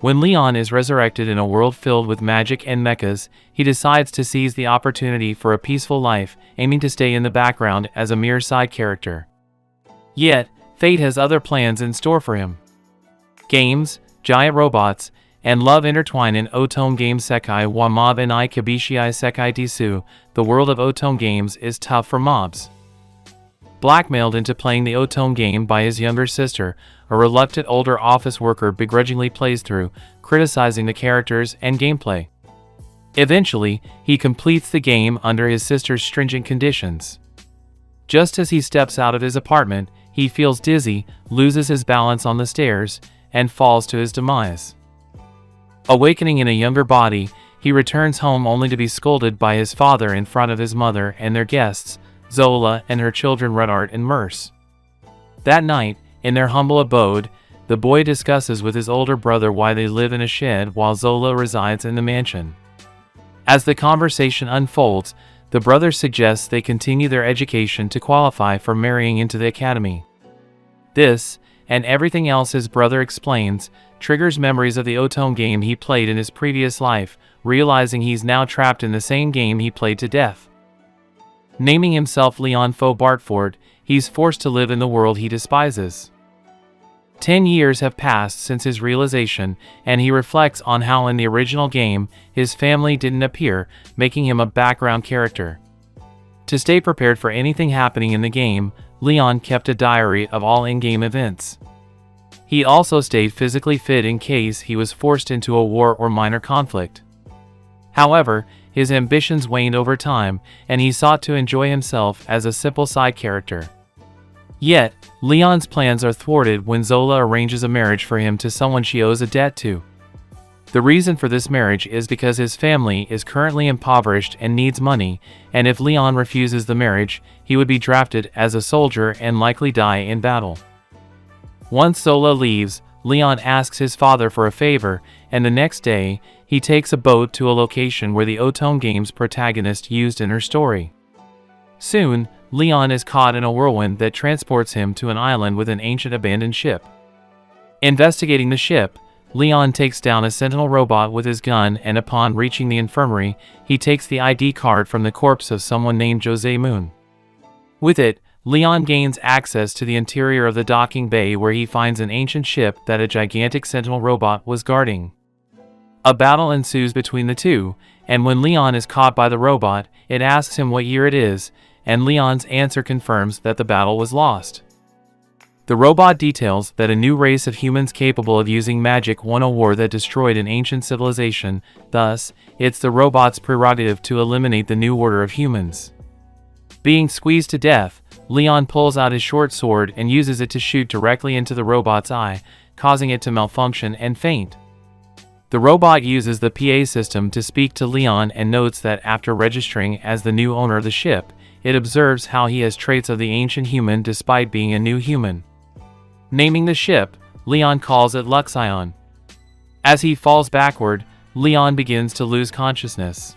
When Leon is resurrected in a world filled with magic and mechas, he decides to seize the opportunity for a peaceful life, aiming to stay in the background as a mere side character. Yet, fate has other plans in store for him. Games, giant robots, and love intertwine in OTOME game SEKAI wa mob ni kabishii sekai desu. The world of OTOME games is tough for mobs. Blackmailed into playing the OTOME game by his younger sister, a reluctant older office worker begrudgingly plays through, criticizing the characters and gameplay. Eventually, he completes the game under his sister's stringent conditions. Just as he steps out of his apartment, he feels dizzy, loses his balance on the stairs, and falls to his demise. Awakening in a younger body, he returns home only to be scolded by his father in front of his mother and their guests, Zola and her children Rudyard and Merce. That night, in their humble abode, the boy discusses with his older brother why they live in a shed while Zola resides in the mansion. As the conversation unfolds, the brother suggests they continue their education to qualify for marrying into the academy. This, and everything else his brother explains, triggers memories of the OTOME game he played in his previous life, realizing he's now trapped in the same game he played to death. Naming himself Leon Faux Bartford, he's forced to live in the world he despises. 10 years have passed since his realization, and he reflects on how in the original game, his family didn't appear, making him a background character. To stay prepared for anything happening in the game, Leon kept a diary of all in-game events. He also stayed physically fit in case he was forced into a war or minor conflict. However, his ambitions waned over time, and he sought to enjoy himself as a simple side character. Yet, Leon's plans are thwarted when Zola arranges a marriage for him to someone she owes a debt to. The reason for this marriage is because his family is currently impoverished and needs money, and if Leon refuses the marriage, he would be drafted as a soldier and likely die in battle. Once Zola leaves, Leon asks his father for a favor, and the next day, he takes a boat to a location where the OTOME game's protagonist used in her story. Soon, Leon is caught in a whirlwind that transports him to an island with an ancient abandoned ship. Investigating the ship, Leon takes down a sentinel robot with his gun, and upon reaching the infirmary, he takes the ID card from the corpse of someone named Jose Moon. With it, Leon gains access to the interior of the docking bay where he finds an ancient ship that a gigantic sentinel robot was guarding. A battle ensues between the two, and when Leon is caught by the robot, it asks him what year it is, and Leon's answer confirms that the battle was lost. The robot details that a new race of humans capable of using magic won a war that destroyed an ancient civilization, thus, it's the robot's prerogative to eliminate the new order of humans. Being squeezed to death, Leon pulls out his short sword and uses it to shoot directly into the robot's eye, causing it to malfunction and faint. The robot uses the PA system to speak to Leon and notes that after registering as the new owner of the ship, it observes how he has traits of the ancient human despite being a new human. Naming the ship, Leon calls it Luxion. As he falls backward, Leon begins to lose consciousness.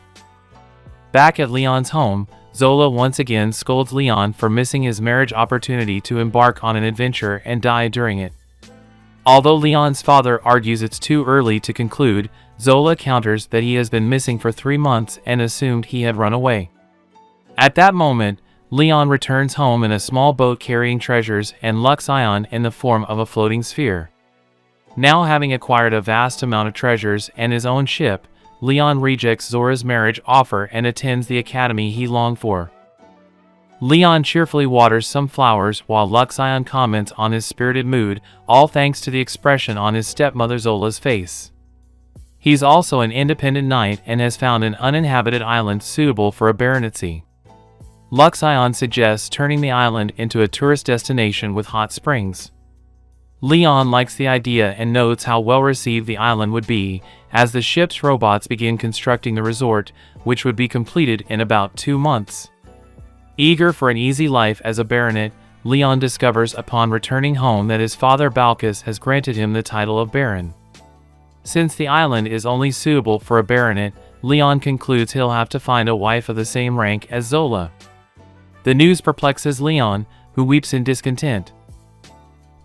Back at Leon's home, Zola once again scolds Leon for missing his marriage opportunity to embark on an adventure and die during it. Although Leon's father argues it's too early to conclude, Zola counters that he has been missing for 3 months and assumed he had run away. At that moment, Leon returns home in a small boat carrying treasures and Luxion in the form of a floating sphere. Now having acquired a vast amount of treasures and his own ship, Leon rejects Zora's marriage offer and attends the academy he longed for. Leon cheerfully waters some flowers while Luxion comments on his spirited mood, all thanks to the expression on his stepmother Zola's face. He's also an independent knight and has found an uninhabited island suitable for a baronetcy. Luxion suggests turning the island into a tourist destination with hot springs. Leon likes the idea and notes how well received the island would be, as the ship's robots begin constructing the resort, which would be completed in about 2 months. Eager for an easy life as a baronet, Leon discovers upon returning home that his father Balkis has granted him the title of baron. Since the island is only suitable for a baronet, Leon concludes he'll have to find a wife of the same rank as Zola. The news perplexes Leon, who weeps in discontent.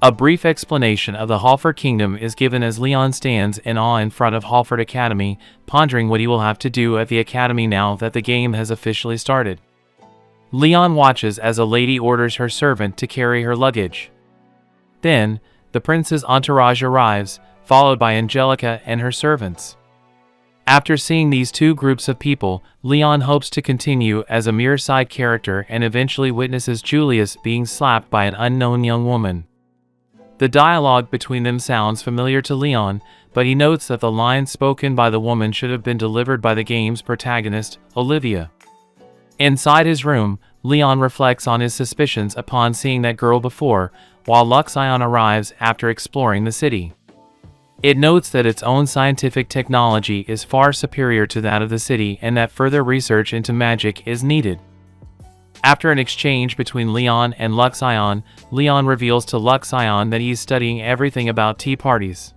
A brief explanation of the Halford Kingdom is given as Leon stands in awe in front of Halford Academy, pondering what he will have to do at the academy now that the game has officially started. Leon watches as a lady orders her servant to carry her luggage. Then, the prince's entourage arrives, followed by Angelica and her servants. After seeing these two groups of people, Leon hopes to continue as a mere side character and eventually witnesses Julius being slapped by an unknown young woman. The dialogue between them sounds familiar to Leon, but he notes that the lines spoken by the woman should have been delivered by the game's protagonist, Olivia. Inside his room, Leon reflects on his suspicions upon seeing that girl before, while Luxion arrives after exploring the city. It notes that its own scientific technology is far superior to that of the city and that further research into magic is needed. After an exchange between Leon and Luxion, Leon reveals to Luxion that he is studying everything about tea parties.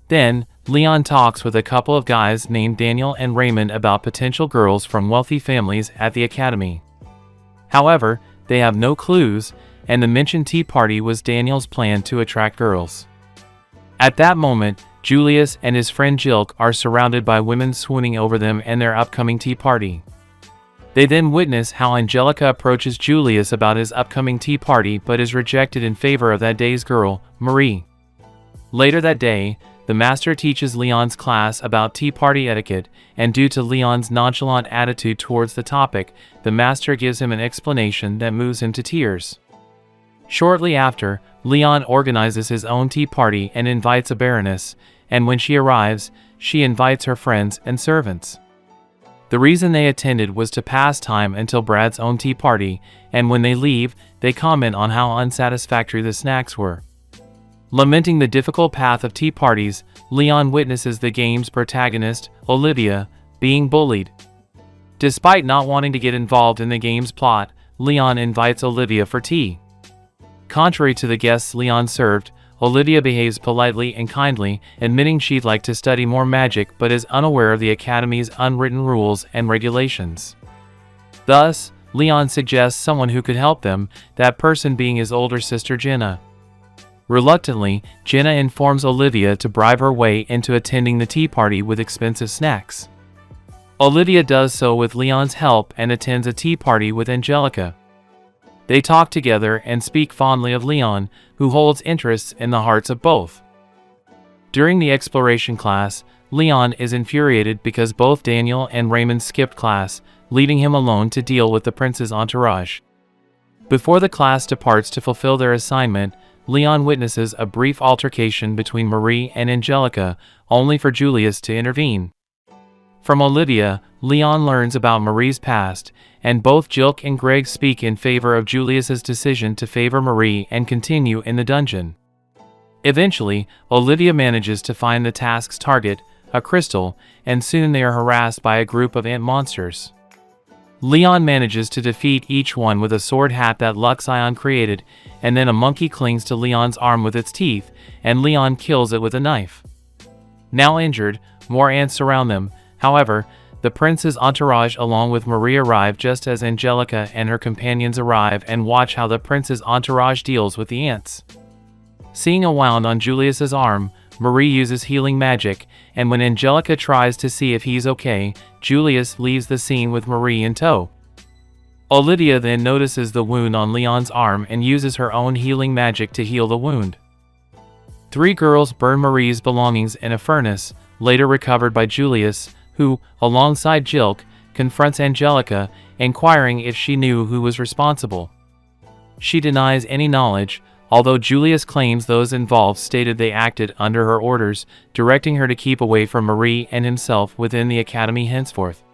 Then, Leon talks with a couple of guys named Daniel and Raymond about potential girls from wealthy families at the academy. However, they have no clues, and the mentioned tea party was Daniel's plan to attract girls. At that moment, Julius and his friend Jilk are surrounded by women swooning over them and their upcoming tea party. They then witness how Angelica approaches Julius about his upcoming tea party but is rejected in favor of that day's girl, Marie. Later that day, the master teaches Leon's class about tea party etiquette, and due to Leon's nonchalant attitude towards the topic, the master gives him an explanation that moves him to tears. Shortly after, Leon organizes his own tea party and invites a baroness, and when she arrives, she invites her friends and servants. The reason they attended was to pass time until Brad's own tea party, and when they leave, they comment on how unsatisfactory the snacks were. Lamenting the difficult path of tea parties, Leon witnesses the game's protagonist, Olivia, being bullied. Despite not wanting to get involved in the game's plot, Leon invites Olivia for tea. Contrary to the guests Leon served, Olivia behaves politely and kindly, admitting she'd like to study more magic but is unaware of the Academy's unwritten rules and regulations. Thus, Leon suggests someone who could help them, that person being his older sister Jenna. Reluctantly, Jenna informs Olivia to bribe her way into attending the tea party with expensive snacks. Olivia does so with Leon's help and attends a tea party with Angelica. They talk together and speak fondly of Leon, who holds interests in the hearts of both. During the exploration class, Leon is infuriated because both Daniel and Raymond skipped class, leaving him alone to deal with the prince's entourage. Before the class departs to fulfill their assignment, Leon witnesses a brief altercation between Marie and Angelica, only for Julius to intervene. From Olivia, Leon learns about Marie's past, and both Jilk and Greg speak in favor of Julius's decision to favor Marie and continue in the dungeon. Eventually, Olivia manages to find the task's target, a crystal, and soon they are harassed by a group of ant monsters. Leon manages to defeat each one with a sword hat that Luxion created, and then a monkey clings to Leon's arm with its teeth, and Leon kills it with a knife. Now injured, more ants surround them. However, the prince's entourage along with Marie arrive just as Angelica and her companions arrive and watch how the prince's entourage deals with the ants. Seeing a wound on Julius's arm, Marie uses healing magic, and when Angelica tries to see if he's okay, Julius leaves the scene with Marie in tow. Olivia then notices the wound on Leon's arm and uses her own healing magic to heal the wound. 3 girls burn Marie's belongings in a furnace, later recovered by Julius, who, alongside Jilk, confronts Angelica, inquiring if she knew who was responsible. She denies any knowledge, although Julius claims those involved stated they acted under her orders, directing her to keep away from Marie and himself within the academy henceforth.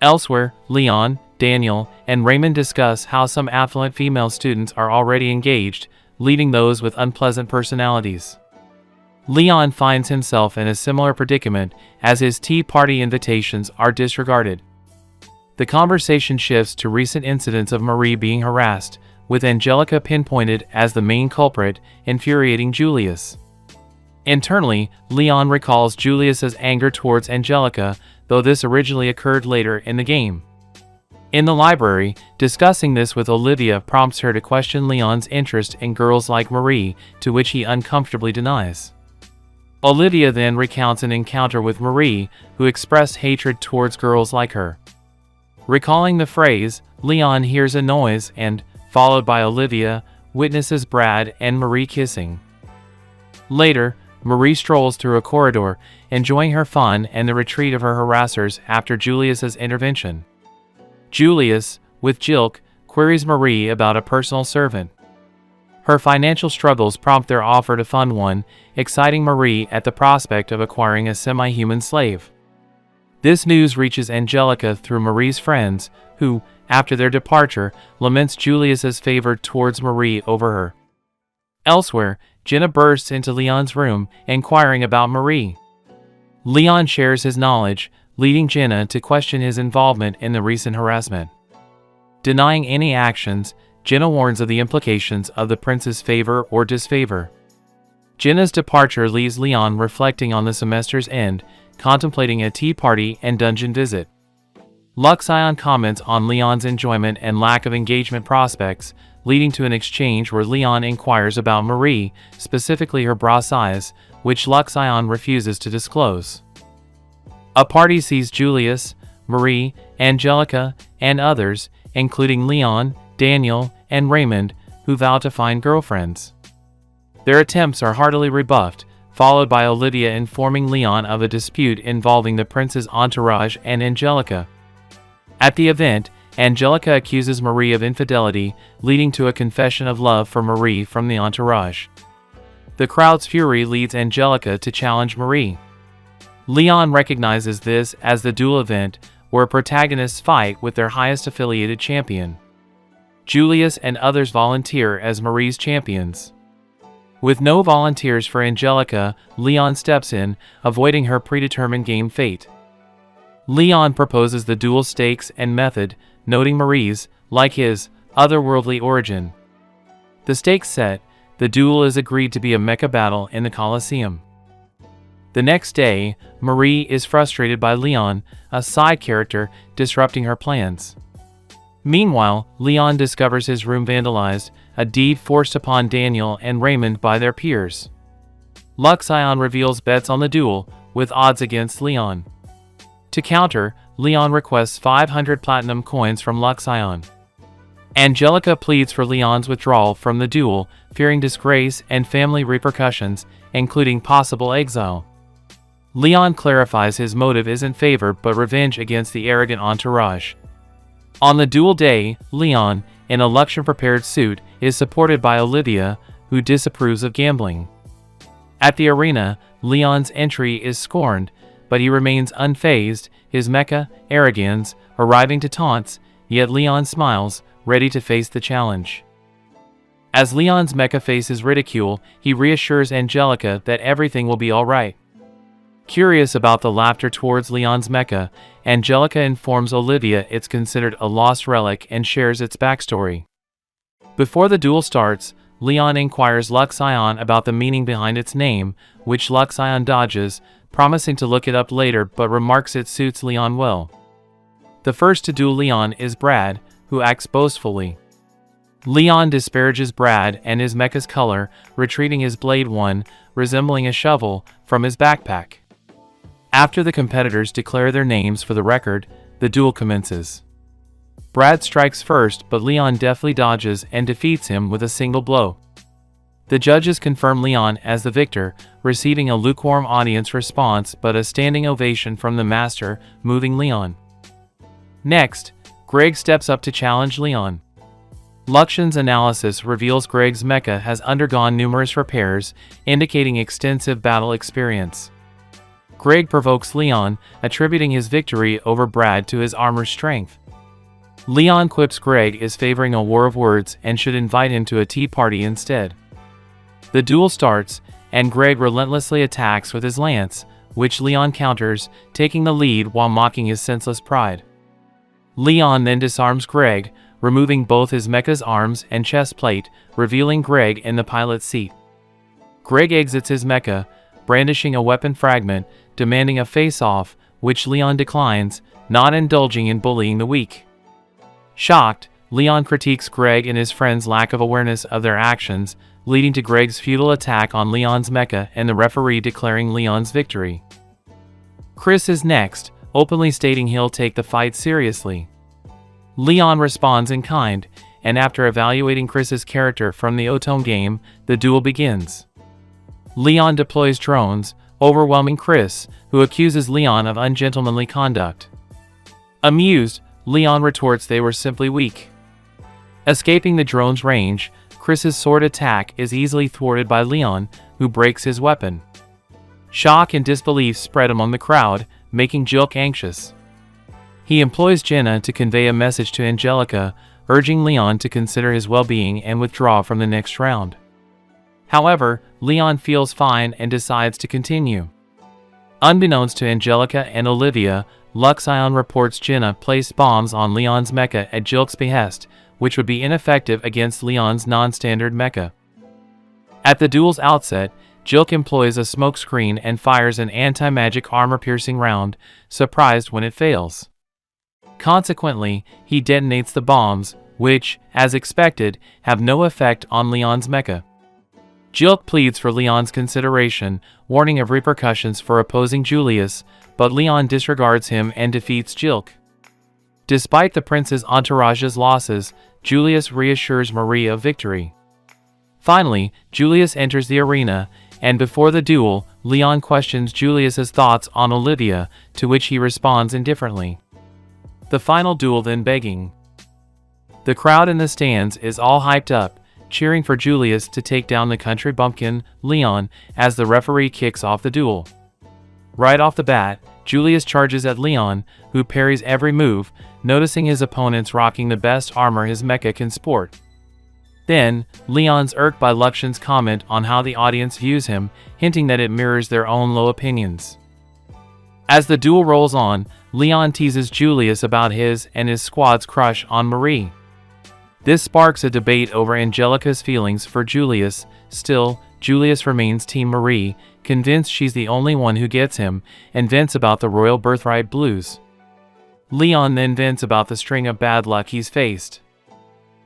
Elsewhere, Leon, Daniel, and Raymond discuss how some affluent female students are already engaged, leaving those with unpleasant personalities. Leon finds himself in a similar predicament as his tea party invitations are disregarded. The conversation shifts to recent incidents of Marie being harassed, with Angelica pinpointed as the main culprit, infuriating Julius. Internally, Leon recalls Julius's anger towards Angelica, though this originally occurred later in the game. In the library, discussing this with Olivia prompts her to question Leon's interest in girls like Marie, to which he uncomfortably denies. Olivia then recounts an encounter with Marie, who expressed hatred towards girls like her. Recalling the phrase, Leon hears a noise and, followed by Olivia, witnesses Brad and Marie kissing. Later, Marie strolls through a corridor, enjoying her fun and the retreat of her harassers after Julius's intervention. Julius, with Jilk, queries Marie about a personal servant. Her financial struggles prompt their offer to fund one, exciting Marie at the prospect of acquiring a semi-human slave. This news reaches Angelica through Marie's friends, who, after their departure, laments Julius's favor towards Marie over her. Elsewhere, Jenna bursts into Leon's room, inquiring about Marie. Leon shares his knowledge, leading Jenna to question his involvement in the recent harassment. Denying any actions, Jenna warns of the implications of the prince's favor or disfavor. Jenna's departure leaves Leon reflecting on the semester's end, contemplating a tea party and dungeon visit. Luxion comments on Leon's enjoyment and lack of engagement prospects, leading to an exchange where Leon inquires about Marie, specifically her bra size, which Luxion refuses to disclose. A party sees Julius, Marie, Angelica, and others, including Leon, Daniel, and Raymond, who vow to find girlfriends. Their attempts are heartily rebuffed, followed by Olivia informing Leon of a dispute involving the prince's entourage and Angelica. At the event, Angelica accuses Marie of infidelity, leading to a confession of love for Marie from the entourage. The crowd's fury leads Angelica to challenge Marie. Leon recognizes this as the duel event, where protagonists fight with their highest affiliated champion. Julius and others volunteer as Marie's champions. With no volunteers for Angelica, Leon steps in, avoiding her predetermined game fate. Leon proposes the duel stakes and method, noting Marie's, like his, otherworldly origin. The stakes set, the duel is agreed to be a mecha battle in the Colosseum. The next day, Marie is frustrated by Leon, a side character, disrupting her plans. Meanwhile, Leon discovers his room vandalized, a deed forced upon Daniel and Raymond by their peers. Luxion reveals bets on the duel, with odds against Leon. To counter, Leon requests 500 platinum coins from Luxion. Angelica pleads for Leon's withdrawal from the duel, fearing disgrace and family repercussions, including possible exile. Leon clarifies his motive isn't favor but revenge against the arrogant entourage. On the duel day, Leon, in a luxury-prepared suit, is supported by Olivia, who disapproves of gambling. At the arena, Leon's entry is scorned, but he remains unfazed, his mecha, arrogance, arriving to taunts, yet Leon smiles, ready to face the challenge. As Leon's mecha faces ridicule, he reassures Angelica that everything will be alright. Curious about the laughter towards Leon's mecha, Angelica informs Olivia it's considered a lost relic and shares its backstory. Before the duel starts, Leon inquires Luxion about the meaning behind its name, which Luxion dodges, promising to look it up later but remarks it suits Leon well. The first to duel Leon is Brad, who acts boastfully. Leon disparages Brad and his mecha's color, retreating his blade one, resembling a shovel, from his backpack. After the competitors declare their names for the record, the duel commences. Brad strikes first, but Leon deftly dodges and defeats him with a single blow. The judges confirm Leon as the victor, receiving a lukewarm audience response but a standing ovation from the master, moving Leon. Next, Greg steps up to challenge Leon. Luxion's analysis reveals Greg's mecha has undergone numerous repairs, indicating extensive battle experience. Greg provokes Leon, attributing his victory over Brad to his armor's strength. Leon quips Greg is favoring a war of words and should invite him to a tea party instead. The duel starts, and Greg relentlessly attacks with his lance, which Leon counters, taking the lead while mocking his senseless pride. Leon then disarms Greg, removing both his mecha's arms and chest plate, revealing Greg in the pilot's seat. Greg exits his mecha, brandishing a weapon fragment, demanding a face-off, which Leon declines, not indulging in bullying the weak. Shocked, Leon critiques Greg and his friend's lack of awareness of their actions, leading to Greg's futile attack on Leon's mecha and the referee declaring Leon's victory. Chris is next, openly stating he'll take the fight seriously. Leon responds in kind, and after evaluating Chris's character from the OTOME game, the duel begins. Leon deploys drones, overwhelming Chris, who accuses Leon of ungentlemanly conduct. Amused, Leon retorts they were simply weak. Escaping the drone's range, Chris's sword attack is easily thwarted by Leon, who breaks his weapon. Shock and disbelief spread among the crowd, making Jilk anxious. He employs Jenna to convey a message to Angelica, urging Leon to consider his well-being and withdraw from the next round. However, Leon feels fine and decides to continue. Unbeknownst to Angelica and Olivia, Luxion reports Jenna placed bombs on Leon's mecha at Jilk's behest, which would be ineffective against Leon's non-standard mecha. At the duel's outset, Jilk employs a smokescreen and fires an anti-magic armor-piercing round, surprised when it fails. Consequently, he detonates the bombs, which, as expected, have no effect on Leon's mecha. Jilk pleads for Leon's consideration, warning of repercussions for opposing Julius, but Leon disregards him and defeats Jilk. Despite the prince's entourage's losses, Julius reassures Marie of victory. Finally, Julius enters the arena, and before the duel, Leon questions Julius's thoughts on Olivia, to which he responds indifferently. The final duel then begging. The crowd in the stands is all hyped up, cheering for Julius to take down the country bumpkin, Leon, as the referee kicks off the duel. Right off the bat, Julius charges at Leon, who parries every move, noticing his opponents rocking the best armor his mecha can sport. Then, Leon's irked by Luxion's comment on how the audience views him, hinting that it mirrors their own low opinions. As the duel rolls on, Leon teases Julius about his and his squad's crush on Marie. This sparks a debate over Angelica's feelings for Julius. Still, Julius remains Team Marie, convinced she's the only one who gets him, and vents about the royal birthright blues. Leon then vents about the string of bad luck he's faced.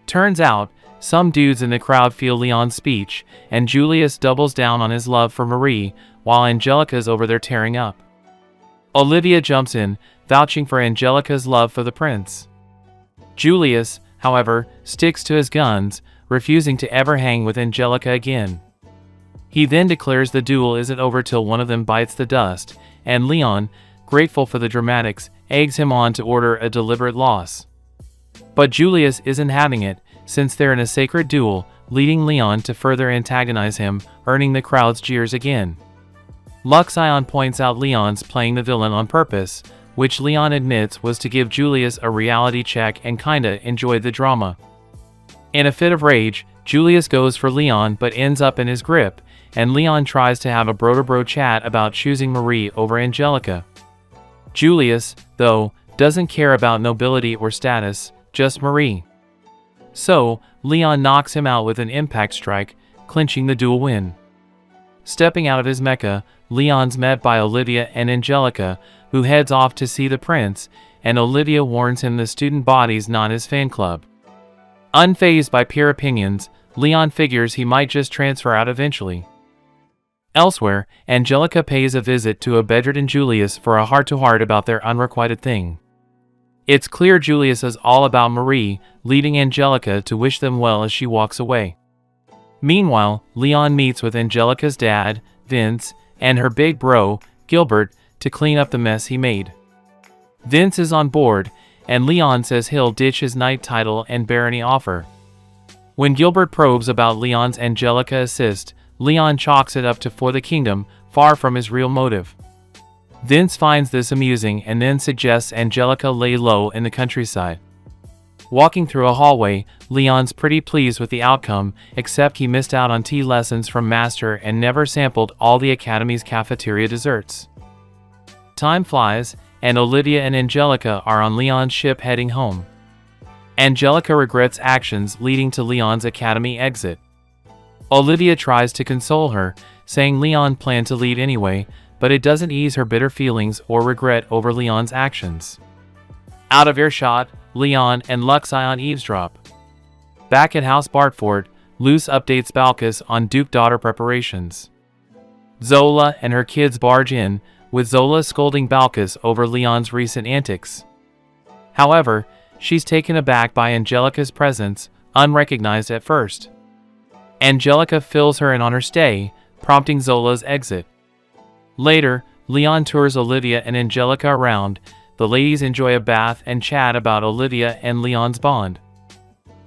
Turns out, some dudes in the crowd feel Leon's speech, and Julius doubles down on his love for Marie, while Angelica's over there tearing up. Olivia jumps in, vouching for Angelica's love for the prince. Julius, however, sticks to his guns, refusing to ever hang with Angelica again. He then declares the duel isn't over till one of them bites the dust, and Leon, grateful for the dramatics, eggs him on to order a deliberate loss. But Julius isn't having it, since they're in a sacred duel, leading Leon to further antagonize him, earning the crowd's jeers again. Luxion points out Leon's playing the villain on purpose, which Leon admits was to give Julius a reality check and kinda enjoyed the drama. In a fit of rage, Julius goes for Leon but ends up in his grip, and Leon tries to have a bro-to-bro chat about choosing Marie over Angelica. Julius, though, doesn't care about nobility or status, just Marie. So, Leon knocks him out with an impact strike, clinching the duel win. Stepping out of his mecha, Leon's met by Olivia and Angelica, who heads off to see the prince, and Olivia warns him the student body's not his fan club. Unfazed by peer opinions, Leon figures he might just transfer out eventually. Elsewhere, Angelica pays a visit to a bedridden Julius for a heart-to-heart about their unrequited thing. It's clear Julius is all about Marie, leading Angelica to wish them well as she walks away. Meanwhile, Leon meets with Angelica's dad, Vince, and her big bro, Gilbert, to clean up the mess he made. Vince is on board, and Leon says he'll ditch his knight title and barony offer. When Gilbert probes about Leon's Angelica assist, Leon chalks it up to for the kingdom, far from his real motive. Vince finds this amusing and then suggests Angelica lay low in the countryside. Walking through a hallway, Leon's pretty pleased with the outcome, except he missed out on tea lessons from Master and never sampled all the Academy's cafeteria desserts. Time flies, and Olivia and Angelica are on Leon's ship heading home. Angelica regrets actions leading to Leon's Academy exit. Olivia tries to console her, saying Leon planned to leave anyway, but it doesn't ease her bitter feelings or regret over Leon's actions. Out of earshot, Leon and Luxion eavesdrop. Back at House Bartford, Luce updates Balkis on Duke-daughter preparations. Zola and her kids barge in, with Zola scolding Balkis over Leon's recent antics. However, she's taken aback by Angelica's presence, unrecognized at first. Angelica fills her in on her stay, prompting Zola's exit. Later, Leon tours Olivia and Angelica around. The ladies enjoy a bath and chat about Olivia and Leon's bond.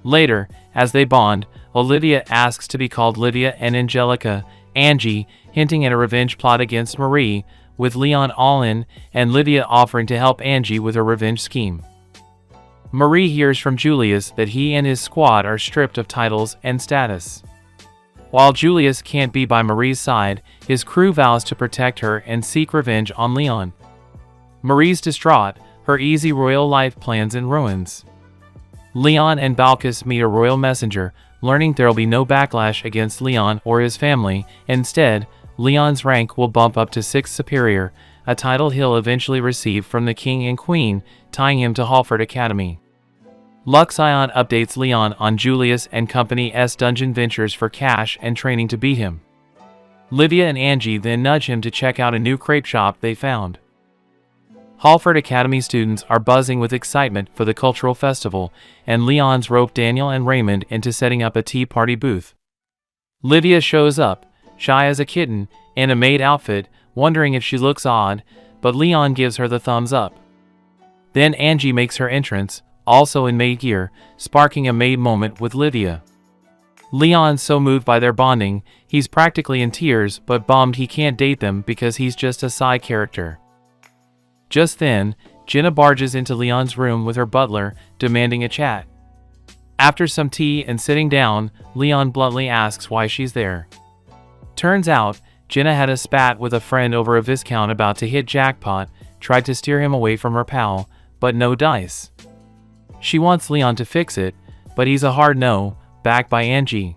Later, as they bond, Olivia asks to be called Livia and Angelica, Angie, hinting at a revenge plot against Marie, with Leon all in, and Livia offering to help Angie with her revenge scheme. Marie hears from Julius that he and his squad are stripped of titles and status. While Julius can't be by Marie's side, his crew vows to protect her and seek revenge on Leon. Marie's distraught, her easy royal life plans in ruins. Leon and Balkis meet a royal messenger, learning there'll be no backlash against Leon or his family. Instead, Leon's rank will bump up to 6th Superior, a title he'll eventually receive from the King and Queen, tying him to Halford Academy. Luxion updates Leon on Julius and Company's dungeon ventures for cash and training to beat him. Livia and Angie then nudge him to check out a new crepe shop they found. Halford Academy students are buzzing with excitement for the cultural festival, and Leon's roped Daniel and Raymond into setting up a tea party booth. Livia shows up, shy as a kitten, in a maid outfit, wondering if she looks odd, but Leon gives her the thumbs up. Then Angie makes her entrance, also in maid gear, sparking a maid moment with Livia. Leon's so moved by their bonding, he's practically in tears but bummed he can't date them because he's just a side character. Just then, Jenna barges into Leon's room with her butler, demanding a chat. After some tea and sitting down, Leon bluntly asks why she's there. Turns out, Jenna had a spat with a friend over a Viscount about to hit jackpot, tried to steer him away from her pal, but no dice. She wants Leon to fix it, but he's a hard no, backed by Angie.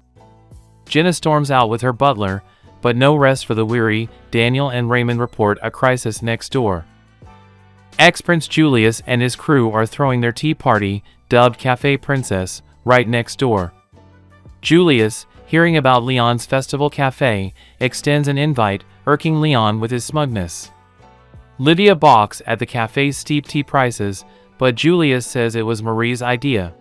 Jenna storms out with her butler, but no rest for the weary. Daniel and Raymond report a crisis next door. Ex-Prince Julius and his crew are throwing their tea party, dubbed Café Princess, right next door. Julius, hearing about Leon's festival cafe, extends an invite, irking Leon with his smugness. Livia balks at the cafe's steep tea prices, but Julius says it was Marie's idea.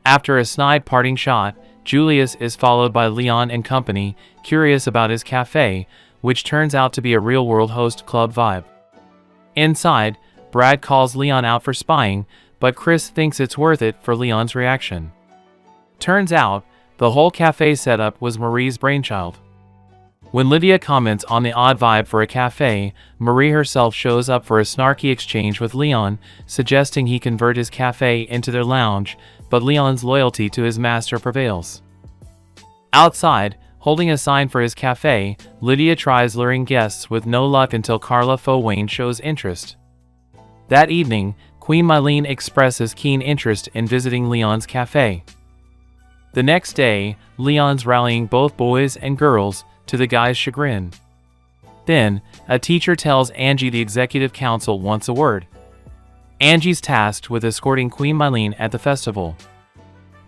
After a snide parting shot, Julius is followed by Leon and company, curious about his cafe, which turns out to be a real-world host club vibe. Inside, Brad calls Leon out for spying, but Chris thinks it's worth it for Leon's reaction. Turns out, the whole cafe setup was Marie's brainchild. When Livia comments on the odd vibe for a cafe, Marie herself shows up for a snarky exchange with Leon, suggesting he convert his cafe into their lounge, but Leon's loyalty to his master prevails. Outside, holding a sign for his cafe, Lydia tries luring guests with no luck until Carla Fowain shows interest. That evening, Queen Mylene expresses keen interest in visiting Leon's cafe. The next day, Leon's rallying both boys and girls, to the guys' chagrin. Then, a teacher tells Angie the executive council wants a word. Angie's tasked with escorting Queen Mylene at the festival.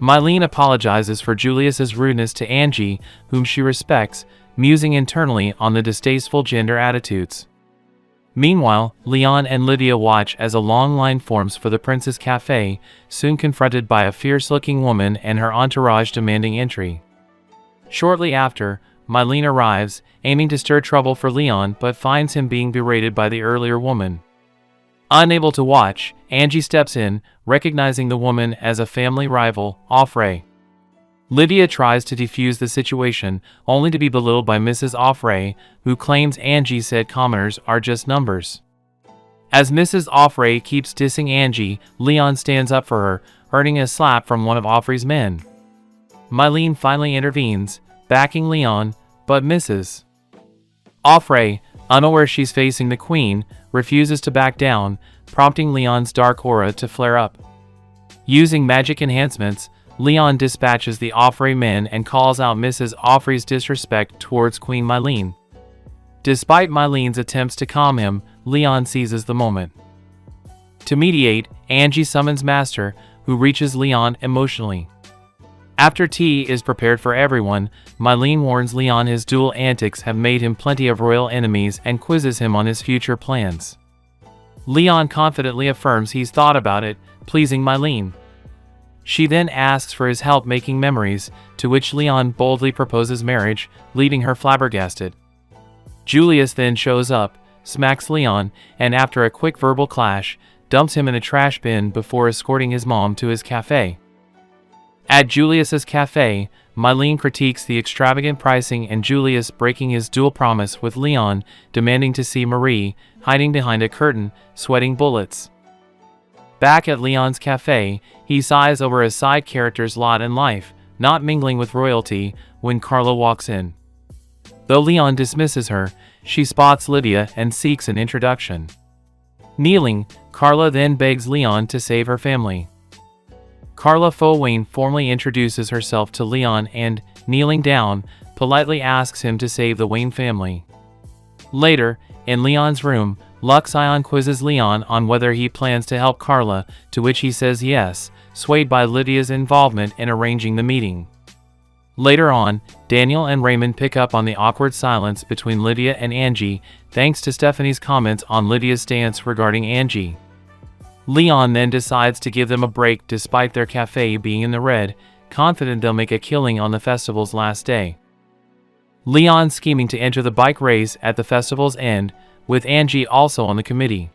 Mylene apologizes for Julius's rudeness to Angie, whom she respects, musing internally on the distasteful gender attitudes. Meanwhile, Leon and Lydia watch as a long line forms for the Prince's Cafe, soon confronted by a fierce-looking woman and her entourage demanding entry. Shortly after, Mylene arrives, aiming to stir trouble for Leon, but finds him being berated by the earlier woman. Unable to watch, Angie steps in, recognizing the woman as a family rival, Offray. Lydia tries to defuse the situation, only to be belittled by Mrs. Offray, who claims Angie said commoners are just numbers. As Mrs. Offray keeps dissing Angie, Leon stands up for her, earning a slap from one of Offray's men. Mylene finally intervenes, backing Leon, but misses. Offray, unaware she's facing the Queen, refuses to back down, prompting Leon's dark aura to flare up. Using magic enhancements, Leon dispatches the Offray men and calls out Mrs. Offray's disrespect towards Queen Mylene. Despite Mylene's attempts to calm him, Leon seizes the moment. To mediate, Angie summons Master, who reaches Leon emotionally. After tea is prepared for everyone, Mylene warns Leon his duel antics have made him plenty of royal enemies and quizzes him on his future plans. Leon confidently affirms he's thought about it, pleasing Mylene. She then asks for his help making memories, to which Leon boldly proposes marriage, leaving her flabbergasted. Julius then shows up, smacks Leon, and after a quick verbal clash, dumps him in a trash bin before escorting his mom to his cafe. At Julius's cafe, Mylene critiques the extravagant pricing and Julius breaking his dual promise with Leon, demanding to see Marie, hiding behind a curtain, sweating bullets. Back at Leon's cafe, he sighs over a side character's lot in life, not mingling with royalty, when Carla walks in. Though Leon dismisses her, she spots Lydia and seeks an introduction. Kneeling, Carla then begs Leon to save her family. Carla Fowain formally introduces herself to Leon and, kneeling down, politely asks him to save the Wayne family. Later, in Leon's room, Luxion quizzes Leon on whether he plans to help Carla, to which he says yes, swayed by Lydia's involvement in arranging the meeting. Later on, Daniel and Raymond pick up on the awkward silence between Lydia and Angie, thanks to Stephanie's comments on Lydia's stance regarding Angie. Leon then decides to give them a break despite their cafe being in the red, confident they'll make a killing on the festival's last day. Leon scheming to enter the bike race at the festival's end, with Angie also on the committee.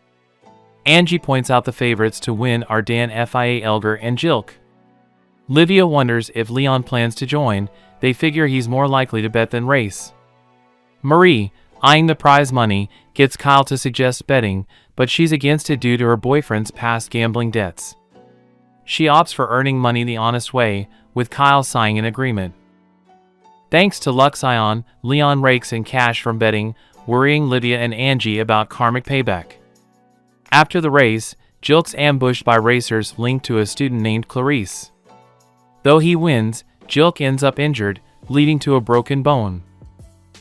Angie points out the favorites to win are Dan Fia Elgar and Jilk. Livia wonders if Leon plans to join, they figure he's more likely to bet than race. Marie, eyeing the prize money, gets Kyle to suggest betting, but she's against it due to her boyfriend's past gambling debts. She opts for earning money the honest way, with Kyle signing an agreement. Thanks to Luxion, Leon rakes in cash from betting, worrying Lydia and Angie about karmic payback. After the race, Jilk's ambushed by racers linked to a student named Clarice. Though he wins, Jilk ends up injured, leading to a broken bone.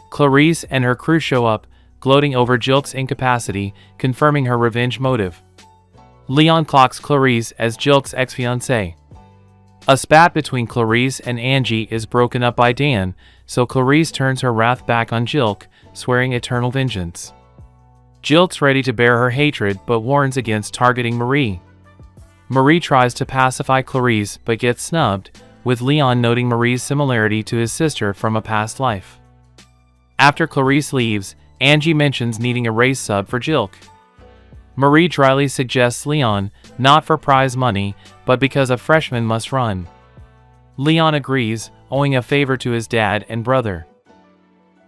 Clarice and her crew show up, gloating over Jilk's incapacity, confirming her revenge motive. Leon clocks Clarice as Jilk's ex-fiancée. A spat between Clarice and Angie is broken up by Dan, so Clarice turns her wrath back on Jilk, swearing eternal vengeance. Jilk's ready to bear her hatred but warns against targeting Marie. Marie tries to pacify Clarice but gets snubbed, with Leon noting Marie's similarity to his sister from a past life. After Clarice leaves, Angie mentions needing a race sub for Jilk. Marie dryly suggests Leon, not for prize money, but because a freshman must run. Leon agrees, owing a favor to his dad and brother.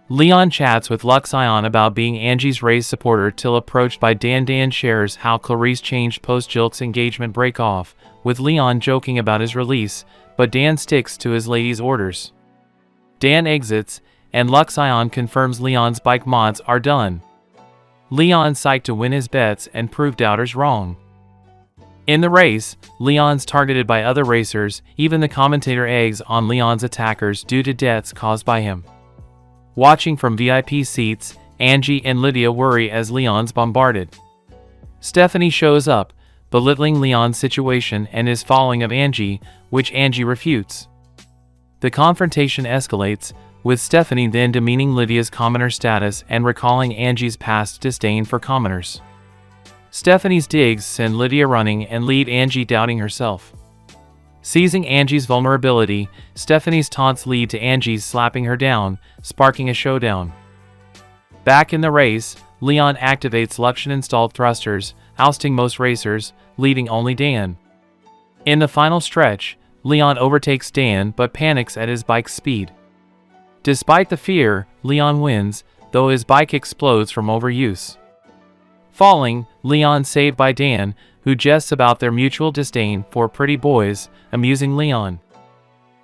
Leon chats with Luxion about being Angie's race supporter till approached by Dan. Dan shares how Clarice changed post-Jilk's engagement break-off, with Leon joking about his release, but Dan sticks to his lady's orders. Dan exits, and Luxion confirms Leon's bike mods are done. Leon's psyched to win his bets and prove doubters wrong. In the race, Leon's targeted by other racers, even the commentator eggs on Leon's attackers due to deaths caused by him. Watching from VIP seats, Angie and Lydia worry as Leon's bombarded. Stephanie shows up, belittling Leon's situation and his following of Angie, which Angie refutes. The confrontation escalates, with Stephanie then demeaning Lydia's commoner status and recalling Angie's past disdain for commoners. Stephanie's digs send Lydia running and leave Angie doubting herself. Seizing Angie's vulnerability, Stephanie's taunts lead to Angie's slapping her down, sparking a showdown. Back in the race, Leon activates Luxion-installed thrusters, ousting most racers, leaving only Dan. In the final stretch, Leon overtakes Dan but panics at his bike's speed. Despite the fear, Leon wins, though his bike explodes from overuse. Falling, Leon saved by Dan, who jests about their mutual disdain for pretty boys, amusing Leon.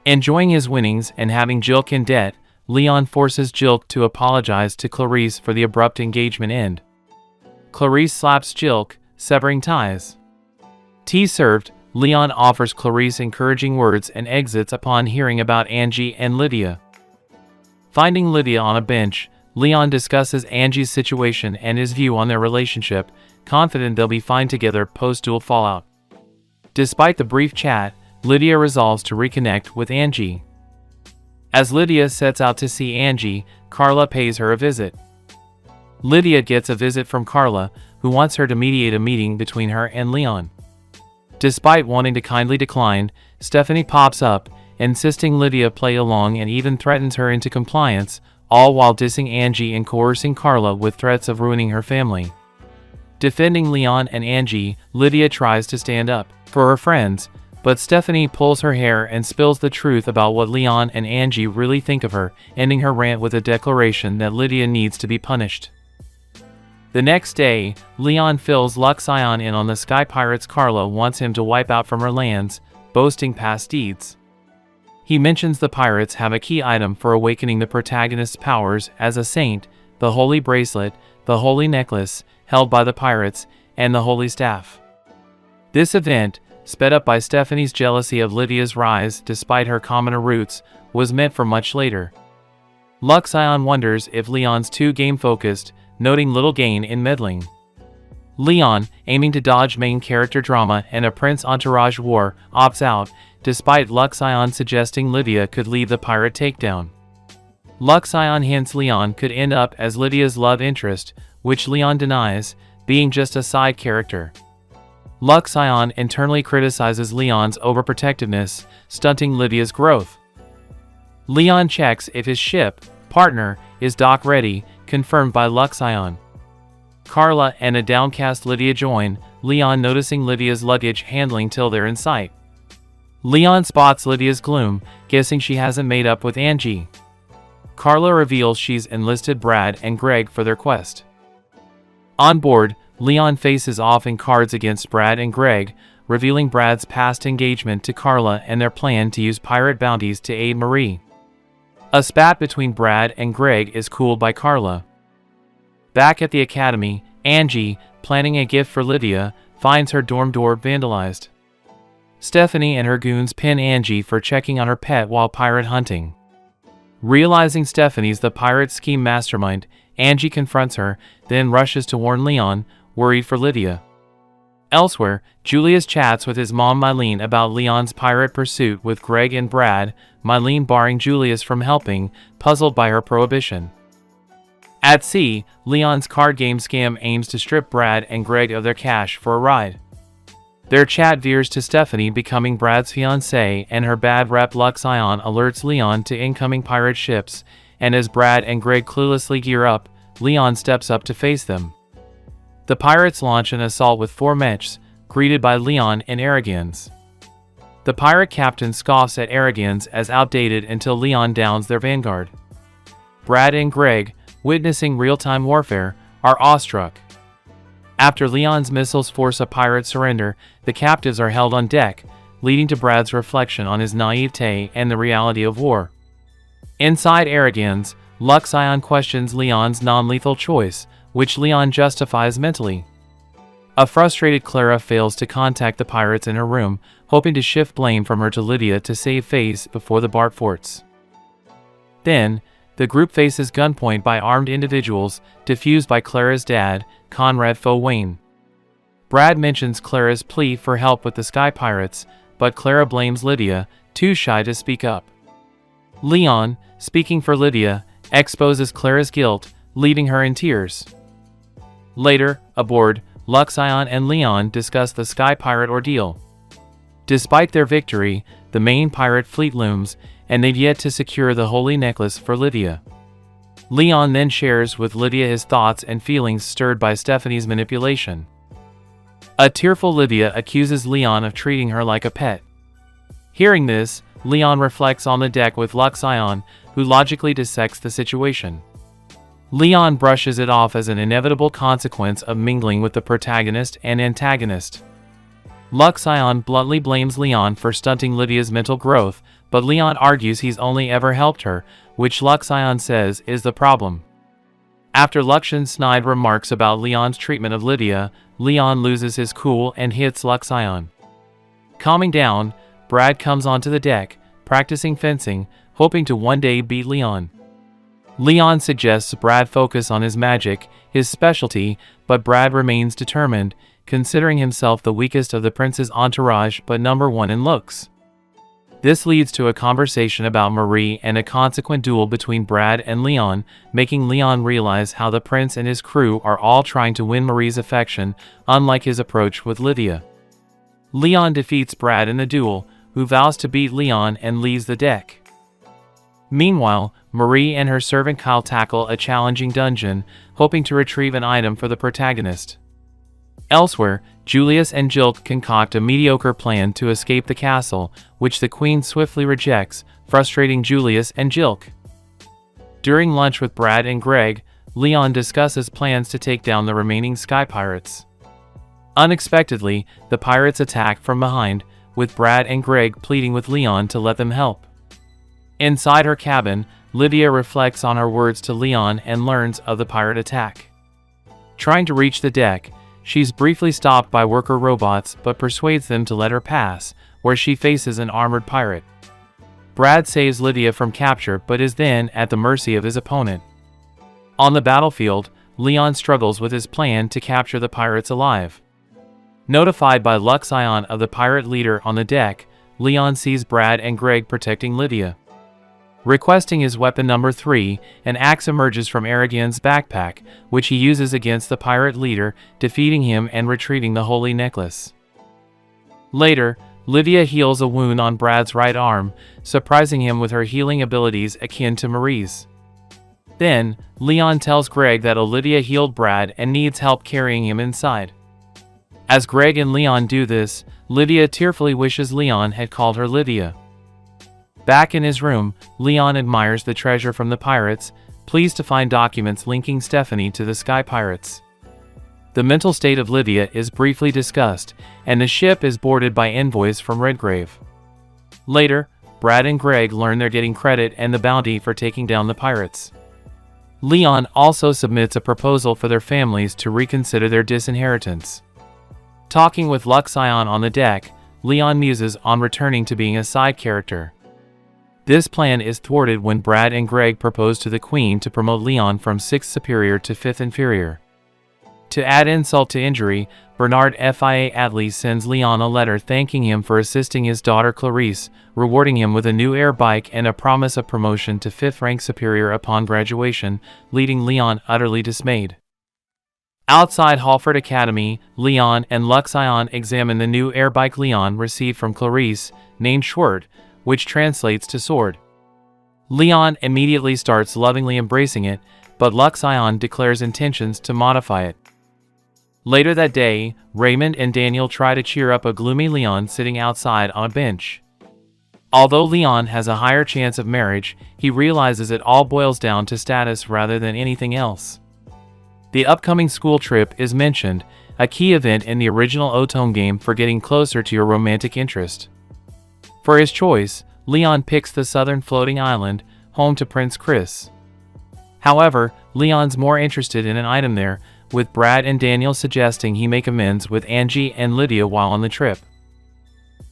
Enjoying his winnings and having Jilk in debt, Leon forces Jilk to apologize to Clarice for the abrupt engagement end. Clarice slaps Jilk, severing ties. Tea served, Leon offers Clarice encouraging words and exits upon hearing about Angie and Lydia. Finding Lydia on a bench, Leon discusses Angie's situation and his view on their relationship, confident they'll be fine together post-duel fallout. Despite the brief chat, Lydia resolves to reconnect with Angie. As Lydia sets out to see Angie, Carla pays her a visit. Lydia gets a visit from Carla, who wants her to mediate a meeting between her and Leon. Despite wanting to kindly decline, Stephanie pops up, insisting Lydia play along and even threatens her into compliance, all while dissing Angie and coercing Carla with threats of ruining her family. Defending Leon and Angie, Lydia tries to stand up for her friends, but Stephanie pulls her hair and spills the truth about what Leon and Angie really think of her, ending her rant with a declaration that Lydia needs to be punished. The next day, Leon fills Luxion in on the Sky Pirates Carla wants him to wipe out from her lands, boasting past deeds. He mentions the pirates have a key item for awakening the protagonist's powers as a saint, the Holy Bracelet, the Holy Necklace, held by the pirates, and the Holy Staff. This event, sped up by Stephanie's jealousy of Lydia's rise despite her commoner roots, was meant for much later. Luxion wonders if Leon's too game-focused, noting little gain in meddling. Leon, aiming to dodge main character drama and a prince entourage war, opts out, despite Luxion suggesting Lydia could lead the pirate takedown. Luxion hints Leon could end up as Lydia's love interest, which Leon denies, being just a side character. Luxion internally criticizes Leon's overprotectiveness, stunting Lydia's growth. Leon checks if his ship, partner, is dock ready, confirmed by Luxion. Carla and a downcast Lydia join, Leon noticing Lydia's luggage handling till they're in sight. Leon spots Lydia's gloom, guessing she hasn't made up with Angie. Carla reveals she's enlisted Brad and Greg for their quest. On board, Leon faces off in cards against Brad and Greg, revealing Brad's past engagement to Carla and their plan to use pirate bounties to aid Marie. A spat between Brad and Greg is cooled by Carla. Back at the academy, Angie, planning a gift for Lydia, finds her dorm door vandalized. Stephanie and her goons pin Angie for checking on her pet while pirate hunting. Realizing Stephanie's the pirate scheme mastermind, Angie confronts her, then rushes to warn Leon, worried for Lydia. Elsewhere, Julius chats with his mom Mylene about Leon's pirate pursuit with Greg and Brad, Mylene barring Julius from helping, puzzled by her prohibition. At sea, Leon's card game scam aims to strip Brad and Greg of their cash for a ride. Their chat veers to Stephanie becoming Brad's fiancée, and her bad rep Luxion alerts Leon to incoming pirate ships, and as Brad and Greg cluelessly gear up, Leon steps up to face them. The pirates launch an assault with 4 mechs, greeted by Leon and Arrogans. The pirate captain scoffs at Arrogans as outdated until Leon downs their vanguard. Brad and Greg, witnessing real-time warfare, are awestruck. After Leon's missiles force a pirate surrender, the captives are held on deck, leading to Brad's reflection on his naivete and the reality of war. Inside Arrogans, Luxion questions Leon's non-lethal choice, which Leon justifies mentally. A frustrated Clara fails to contact the pirates in her room, hoping to shift blame from her to Lydia to save face before the Bart forts. Then, the group faces gunpoint by armed individuals, defused by Clara's dad, Conrad Foe Wayne. Brad mentions Clara's plea for help with the Sky Pirates, but Clara blames Lydia, too shy to speak up. Leon, speaking for Lydia, exposes Clara's guilt, leaving her in tears. Later, aboard, Luxion and Leon discuss the Sky Pirate ordeal. Despite their victory, the main pirate fleet looms, and they've yet to secure the Holy Necklace for Lydia. Leon then shares with Lydia his thoughts and feelings stirred by Stephanie's manipulation. A tearful Lydia accuses Leon of treating her like a pet. Hearing this, Leon reflects on the deck with Luxion, who logically dissects the situation. Leon brushes it off as an inevitable consequence of mingling with the protagonist and antagonist. Luxion bluntly blames Leon for stunting Lydia's mental growth, but Leon argues he's only ever helped her, which Luxion says is the problem. After Luxion's snide remarks about Leon's treatment of Lydia, Leon loses his cool and hits Luxion. Calming down, Brad comes onto the deck, practicing fencing, hoping to one day beat Leon. Leon suggests Brad focus on his magic, his specialty, but Brad remains determined, considering himself the weakest of the prince's entourage but number one in looks. This leads to a conversation about Marie and a consequent duel between Brad and Leon, making Leon realize how the prince and his crew are all trying to win Marie's affection, unlike his approach with Lydia. Leon defeats Brad in the duel, who vows to beat Leon and leaves the deck. Meanwhile, Marie and her servant Kyle tackle a challenging dungeon, hoping to retrieve an item for the protagonist. Elsewhere, Julius and Jilt concoct a mediocre plan to escape the castle, which the queen swiftly rejects, frustrating Julius and Jilt. During lunch with Brad and Greg, Leon discusses plans to take down the remaining sky pirates. Unexpectedly, the pirates attack from behind, with Brad and Greg pleading with Leon to let them help. Inside her cabin, Lydia reflects on her words to Leon and learns of the pirate attack. Trying to reach the deck, she's briefly stopped by worker robots but persuades them to let her pass, where she faces an armored pirate. Brad saves Lydia from capture but is then at the mercy of his opponent. On the battlefield, Leon struggles with his plan to capture the pirates alive. Notified by Luxion of the pirate leader on the deck, Leon sees Brad and Greg protecting Lydia. Requesting his weapon number 3, an axe emerges from Aragon's backpack, which he uses against the pirate leader, defeating him and retrieving the holy necklace. Later, Lydia heals a wound on Brad's right arm, surprising him with her healing abilities akin to Marie's. Then, Leon tells Greg that Lydia healed Brad and needs help carrying him inside. As Greg and Leon do this, Lydia tearfully wishes Leon had called her Lydia. Back in his room, Leon admires the treasure from the pirates, pleased to find documents linking Stephanie to the Sky Pirates. The mental state of Lydia is briefly discussed, and the ship is boarded by envoys from Redgrave. Later, Brad and Greg learn they're getting credit and the bounty for taking down the pirates. Leon also submits a proposal for their families to reconsider their disinheritance. Talking with Luxion on the deck, Leon muses on returning to being a side character. This plan is thwarted when Brad and Greg propose to the Queen to promote Leon from 6th Superior to 5th Inferior. To add insult to injury, Bernard Fia Adley sends Leon a letter thanking him for assisting his daughter Clarice, rewarding him with a new air bike and a promise of promotion to 5th rank Superior upon graduation, leaving Leon utterly dismayed. Outside Halford Academy, Leon and Luxion examine the new air bike Leon received from Clarice, named Schwert, which translates to sword. Leon immediately starts lovingly embracing it, but Luxion declares intentions to modify it. Later that day, Raymond and Daniel try to cheer up a gloomy Leon sitting outside on a bench. Although Leon has a higher chance of marriage, he realizes it all boils down to status rather than anything else. The upcoming school trip is mentioned, a key event in the original OTOME game for getting closer to your romantic interest. For his choice, Leon picks the southern floating island, home to Prince Chris. However, Leon's more interested in an item there, with Brad and Daniel suggesting he make amends with Angie and Lydia while on the trip.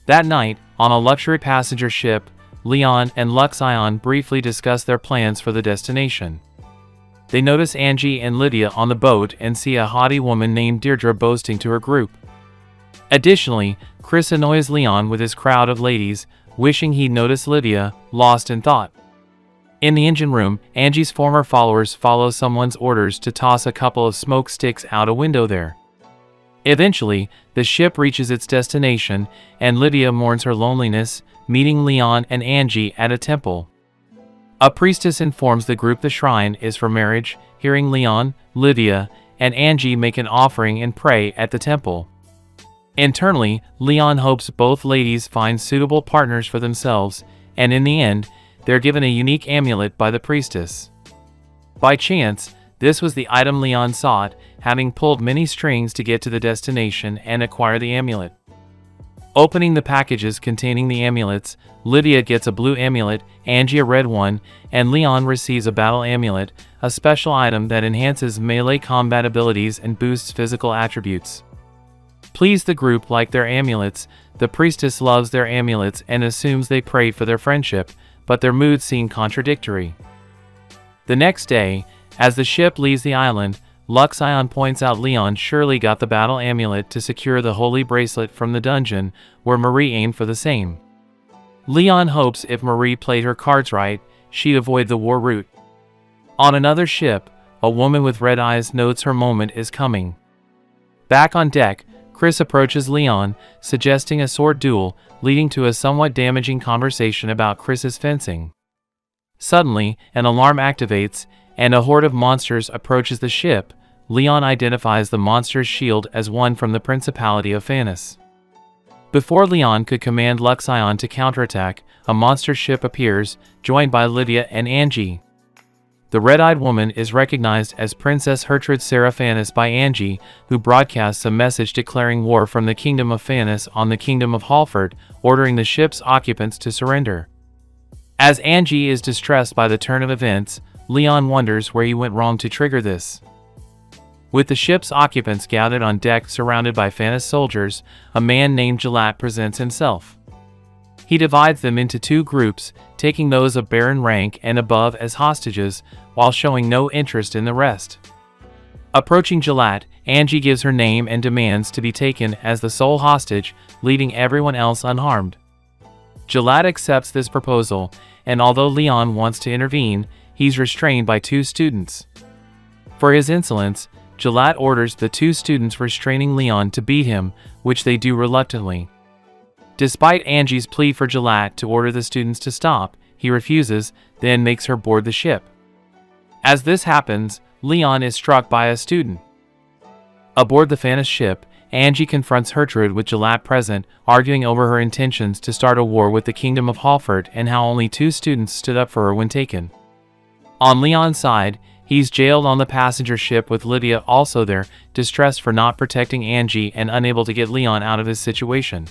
That night, on a luxury passenger ship, Leon and Luxion briefly discuss their plans for the destination. They notice Angie and Lydia on the boat and see a haughty woman named Deirdre boasting to her group. Additionally, Chris annoys Leon with his crowd of ladies, wishing he'd noticed Lydia, lost in thought. In the engine room, Angie's former followers follow someone's orders to toss a couple of smoke sticks out a window there. Eventually, the ship reaches its destination, and Lydia mourns her loneliness, meeting Leon and Angie at a temple. A priestess informs the group the shrine is for marriage, hearing Leon, Lydia, and Angie make an offering and pray at the temple. Internally, Leon hopes both ladies find suitable partners for themselves, and in the end, they're given a unique amulet by the priestess. By chance, this was the item Leon sought, having pulled many strings to get to the destination and acquire the amulet. Opening the packages containing the amulets, Lydia gets a blue amulet, Angie a red one, and Leon receives a battle amulet, a special item that enhances melee combat abilities and boosts physical attributes. Please the group like their amulets, the priestess loves their amulets and assumes they pray for their friendship, but their moods seem contradictory. The next day, as the ship leaves the island, Luxion points out Leon surely got the battle amulet to secure the holy bracelet from the dungeon, where Marie aimed for the same. Leon hopes if Marie played her cards right, she'd avoid the war route. On another ship, a woman with red eyes notes her moment is coming. Back on deck, Chris approaches Leon, suggesting a sword duel, leading to a somewhat damaging conversation about Chris's fencing. Suddenly, an alarm activates, and a horde of monsters approaches the ship. Leon identifies the monster's shield as one from the Principality of Phanis. Before Leon could command Luxion to counterattack, a monster ship appears, joined by Lydia and Angie. The red-eyed woman is recognized as Princess Hertrud Seraphanis by Angie, who broadcasts a message declaring war from the Kingdom of Phanis on the Kingdom of Halford, ordering the ship's occupants to surrender. As Angie is distressed by the turn of events, Leon wonders where he went wrong to trigger this. With the ship's occupants gathered on deck surrounded by Phanis soldiers, a man named Gelat presents himself. He divides them into two groups, taking those of Baron rank and above as hostages, while showing no interest in the rest. Approaching Gelat, Angie gives her name and demands to be taken as the sole hostage, leaving everyone else unharmed. Gelat accepts this proposal, and although Leon wants to intervene, he's restrained by two students. For his insolence, Gelat orders the two students restraining Leon to beat him, which they do reluctantly. Despite Angie's plea for Gelat to order the students to stop, he refuses, then makes her board the ship. As this happens, Leon is struck by a student. Aboard the Phanis ship, Angie confronts Hertrud with Gelat present, arguing over her intentions to start a war with the Kingdom of Halford and how only two students stood up for her when taken. On Leon's side, he's jailed on the passenger ship with Lydia also there, distressed for not protecting Angie and unable to get Leon out of his situation.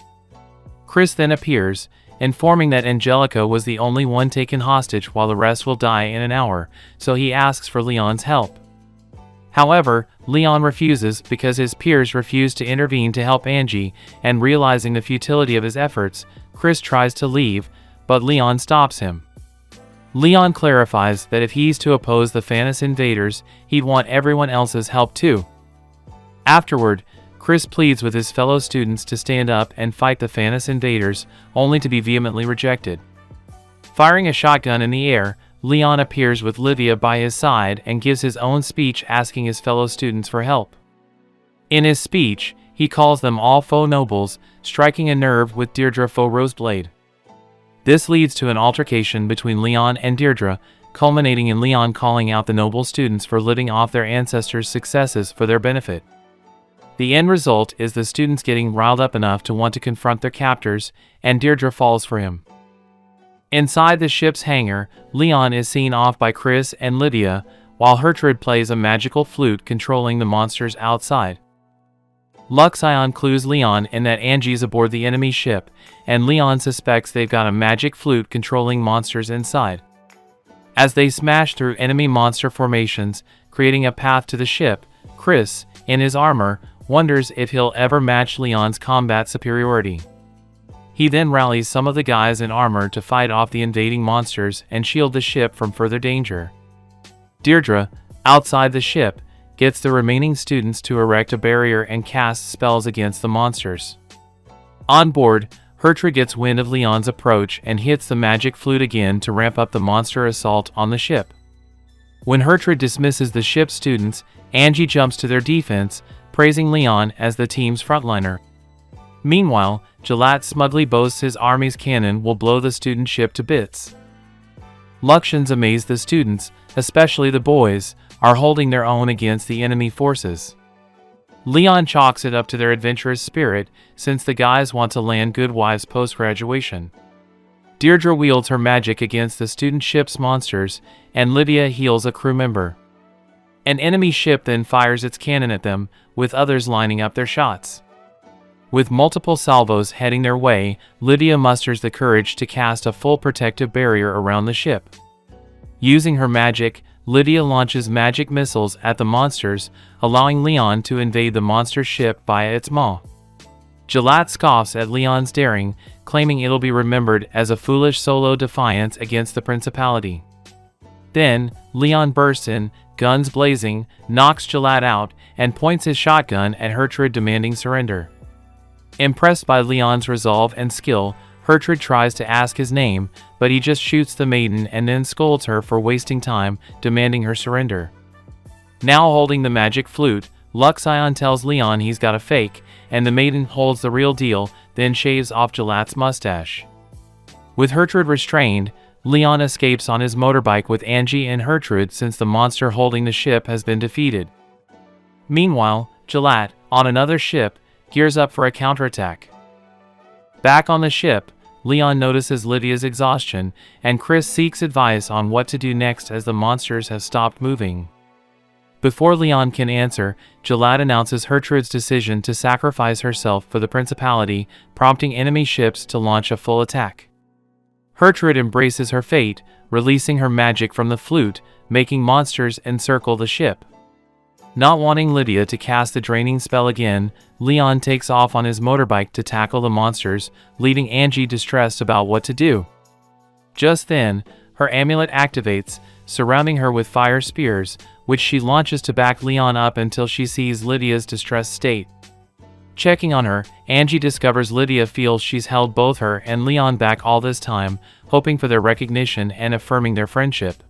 Chris then appears, informing that Angelica was the only one taken hostage while the rest will die in an hour, so he asks for Leon's help. However, Leon refuses because his peers refuse to intervene to help Angie, and realizing the futility of his efforts, Chris tries to leave, but Leon stops him. Leon clarifies that if he's to oppose the Phanis invaders, he'd want everyone else's help too. Afterward, Chris pleads with his fellow students to stand up and fight the Phanis invaders, only to be vehemently rejected. Firing a shotgun in the air, Leon appears with Lydia by his side and gives his own speech asking his fellow students for help. In his speech, he calls them all faux nobles, striking a nerve with Deirdre faux Roseblade. This leads to an altercation between Leon and Deirdre, culminating in Leon calling out the noble students for living off their ancestors' successes for their benefit. The end result is the students getting riled up enough to want to confront their captors, and Deirdre falls for him. Inside the ship's hangar, Leon is seen off by Chris and Lydia, while Hertrud plays a magical flute controlling the monsters outside. Luxion clues Leon in that Angie's aboard the enemy ship, and Leon suspects they've got a magic flute controlling monsters inside. As they smash through enemy monster formations, creating a path to the ship, Chris, in his armor, wonders if he'll ever match Leon's combat superiority. He then rallies some of the guys in armor to fight off the invading monsters and shield the ship from further danger. Deirdre, outside the ship, gets the remaining students to erect a barrier and cast spells against the monsters. On board, Hertrud gets wind of Leon's approach and hits the magic flute again to ramp up the monster assault on the ship. When Hertrud dismisses the ship's students, Angie jumps to their defense, praising Leon as the team's frontliner. Meanwhile, Gelat smugly boasts his army's cannon will blow the student ship to bits. Luxions amaze the students, especially the boys, are holding their own against the enemy forces. Leon chalks it up to their adventurous spirit, since the guys want to land good wives post-graduation. Deirdre wields her magic against the student ship's monsters, and Lydia heals a crew member. An enemy ship then fires its cannon at them, with others lining up their shots. With multiple salvos heading their way, Lydia musters the courage to cast a full protective barrier around the ship. Using her magic, Lydia launches magic missiles at the monsters, allowing Leon to invade the monster ship via its maw. Gelat scoffs at Leon's daring, claiming it'll be remembered as a foolish solo defiance against the Principality. Then, Leon bursts in, guns blazing, knocks Gillette out, and points his shotgun at Hertrude, demanding surrender. Impressed by Leon's resolve and skill, Hertrude tries to ask his name, but he just shoots the maiden and then scolds her for wasting time, demanding her surrender. Now holding the magic flute, Luxion tells Leon he's got a fake, and the maiden holds the real deal, then shaves off Gillette's mustache. With Hertrude restrained, Leon escapes on his motorbike with Angie and Hertrude since the monster holding the ship has been defeated. Meanwhile, Gillette, on another ship, gears up for a counterattack. Back on the ship, Leon notices Lydia's exhaustion, and Chris seeks advice on what to do next as the monsters have stopped moving. Before Leon can answer, Gillette announces Hertrude's decision to sacrifice herself for the Principality, prompting enemy ships to launch a full attack. Hertrude embraces her fate, releasing her magic from the flute, making monsters encircle the ship. Not wanting Lydia to cast the draining spell again, Leon takes off on his motorbike to tackle the monsters, leaving Angie distressed about what to do. Just then, her amulet activates, surrounding her with fire spears, which she launches to back Leon up until she sees Lydia's distressed state. Checking on her, Angie discovers Lydia feels she's held both her and Leon back all this time, hoping for their recognition and affirming their friendship.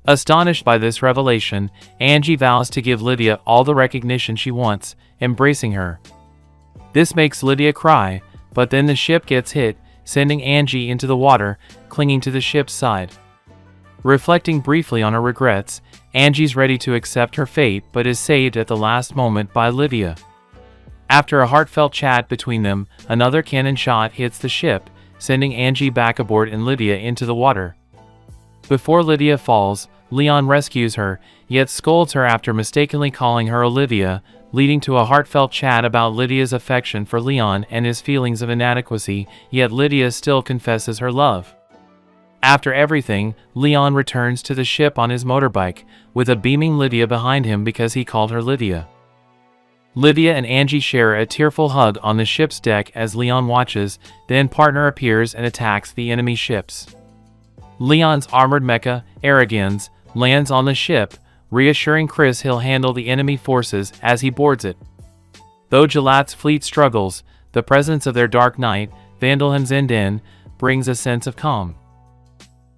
Astonished by this revelation, Angie vows to give Lydia all the recognition she wants, embracing her. This makes Lydia cry, but then the ship gets hit, sending Angie into the water, clinging to the ship's side. Reflecting briefly on her regrets, Angie's ready to accept her fate but is saved at the last moment by Lydia. After a heartfelt chat between them, another cannon shot hits the ship, sending Angie back aboard and Lydia into the water. Before Lydia falls, Leon rescues her, yet scolds her after mistakenly calling her Olivia, leading to a heartfelt chat about Lydia's affection for Leon and his feelings of inadequacy, yet Lydia still confesses her love. After everything, Leon returns to the ship on his motorbike, with a beaming Lydia behind him because he called her Lydia. Lydia and Angie share a tearful hug on the ship's deck as Leon watches, then partner appears and attacks the enemy ships. Leon's armored mecha, Arrogans, lands on the ship, reassuring Chris he'll handle the enemy forces as he boards it. Though Gillette's fleet struggles, the presence of their Dark Knight, Vandal Hemzenden, brings a sense of calm.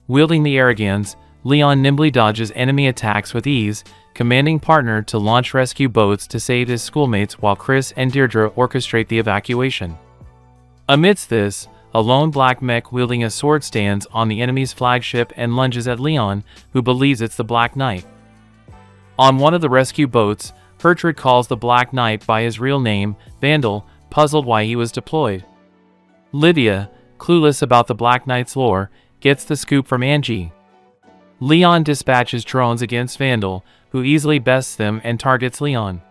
Wielding the Arrogans, Leon nimbly dodges enemy attacks with ease, commanding partner to launch rescue boats to save his schoolmates while Chris and Deirdre orchestrate the evacuation. Amidst this, a lone black mech wielding a sword stands on the enemy's flagship and lunges at Leon, who believes it's the Black Knight. On one of the rescue boats, Hertrude calls the Black Knight by his real name, Vandal, puzzled why he was deployed. Lydia, clueless about the Black Knight's lore, gets the scoop from Angie. Leon dispatches drones against Vandal, who easily bests them and targets Leon.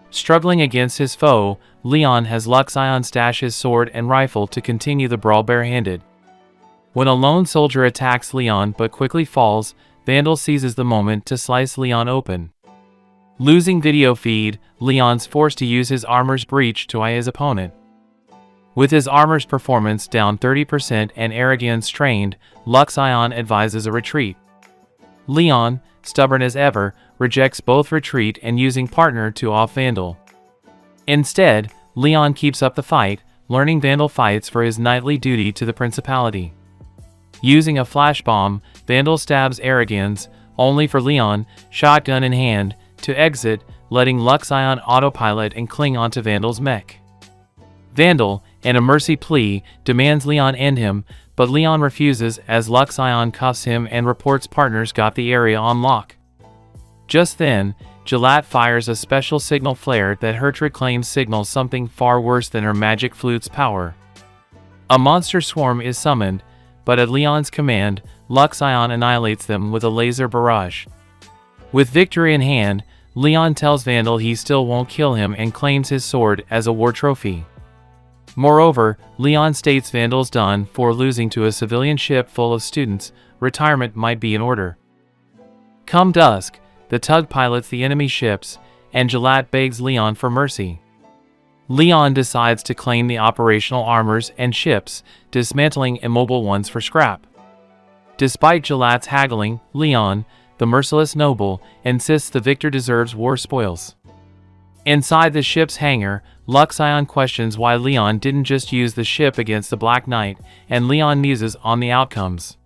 Struggling against his foe, Leon has Luxion stash his sword and rifle to continue the brawl barehanded. When a lone soldier attacks Leon but quickly falls, Vandal seizes the moment to slice Leon open. Losing video feed, Leon's forced to use his armor's breach to eye his opponent. With his armor's performance down 30% and Arrogans strained, Luxion advises a retreat. Leon, stubborn as ever, rejects both retreat and using partner to off Vandal. Instead, Leon keeps up the fight, learning Vandal fights for his knightly duty to the Principality. Using a flash bomb, Vandal stabs Arrogans, only for Leon, shotgun in hand, to exit, letting Luxion autopilot and cling onto Vandal's mech. Vandal, in a mercy plea, demands Leon end him, but Leon refuses as Luxion cuffs him and reports partners got the area on lock. Just then, Gillette fires a special signal flare that Hertrude claims signals something far worse than her magic flute's power. A monster swarm is summoned, but at Leon's command, Luxion annihilates them with a laser barrage. With victory in hand, Leon tells Vandal he still won't kill him and claims his sword as a war trophy. Moreover, Leon states Vandal's done for losing to a civilian ship full of students, retirement might be in order. Come dusk, the tug pilots the enemy ships, and Gillette begs Leon for mercy. Leon decides to claim the operational armors and ships, dismantling immobile ones for scrap. Despite Gilat's haggling, Leon, the merciless noble, insists the victor deserves war spoils. Inside the ship's hangar, Luxion questions why Leon didn't just use the ship against the Black Knight, and Leon muses on the outcomes.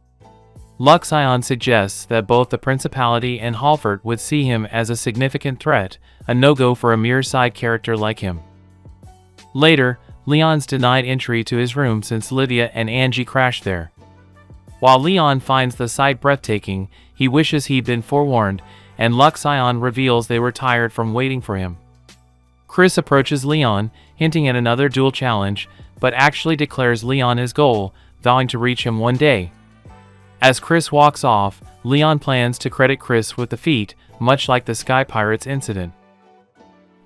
Luxion suggests that both the Principality and Halford would see him as a significant threat, a no-go for a mere side character like him. Later, Leon's denied entry to his room since Lydia and Angie crashed there. While Leon finds the sight breathtaking, he wishes he'd been forewarned, and Luxion reveals they were tired from waiting for him. Chris approaches Leon, hinting at another duel challenge, but actually declares Leon his goal, vowing to reach him one day. As Chris walks off, Leon plans to credit Chris with the feat, much like the Sky Pirates incident.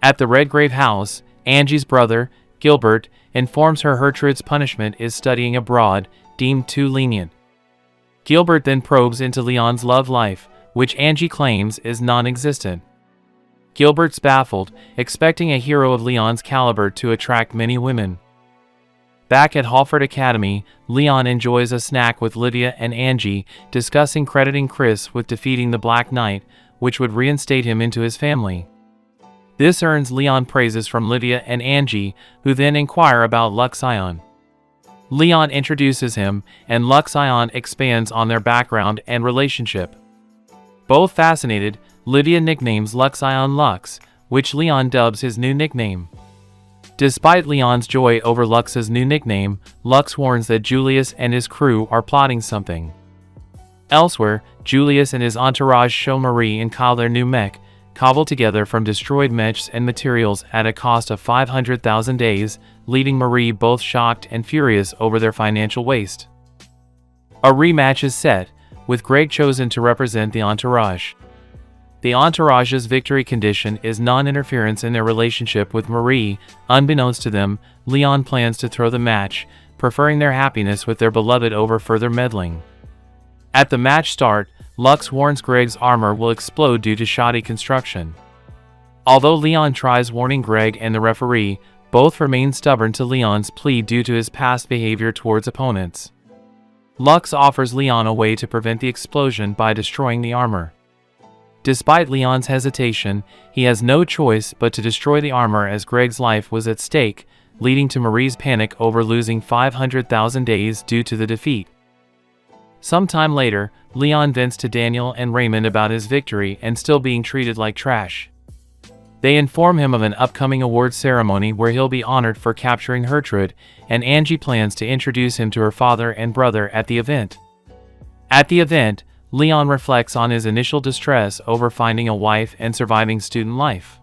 At the Redgrave house, Angie's brother, Gilbert, informs her Gertrude's punishment is studying abroad, deemed too lenient. Gilbert then probes into Leon's love life, which Angie claims is non-existent. Gilbert's baffled, expecting a hero of Leon's caliber to attract many women. Back at Halford Academy, Leon enjoys a snack with Lydia and Angie, discussing crediting Chris with defeating the Black Knight, which would reinstate him into his family. This earns Leon praises from Lydia and Angie, who then inquire about Luxion. Leon introduces him, and Luxion expands on their background and relationship. Both fascinated, Lydia nicknames Luxion Lux, which Leon dubs his new nickname. Despite Leon's joy over Lux's new nickname, Lux warns that Julius and his crew are plotting something. Elsewhere, Julius and his entourage show Marie and Kyle their new mech, cobbled together from destroyed mechs and materials at a cost of 500,000 days, leaving Marie both shocked and furious over their financial waste. A rematch is set, with Greg chosen to represent the entourage. The entourage's victory condition is non-interference in their relationship with Marie. Unbeknownst to them, Leon plans to throw the match, preferring their happiness with their beloved over further meddling. At the match start, Lux warns Greg's armor will explode due to shoddy construction. Although Leon tries warning Greg and the referee, both remain stubborn to Leon's plea due to his past behavior towards opponents. Lux offers Leon a way to prevent the explosion by destroying the armor. Despite Leon's hesitation, he has no choice but to destroy the armor as Greg's life was at stake, leading to Marie's panic over losing 500,000 days due to the defeat. Sometime later, Leon vents to Daniel and Raymond about his victory and still being treated like trash. They inform him of an upcoming awards ceremony where he'll be honored for capturing Gertrude, and Angie plans to introduce him to her father and brother at the event. At the event, Leon reflects on his initial distress over finding a wife and surviving student life.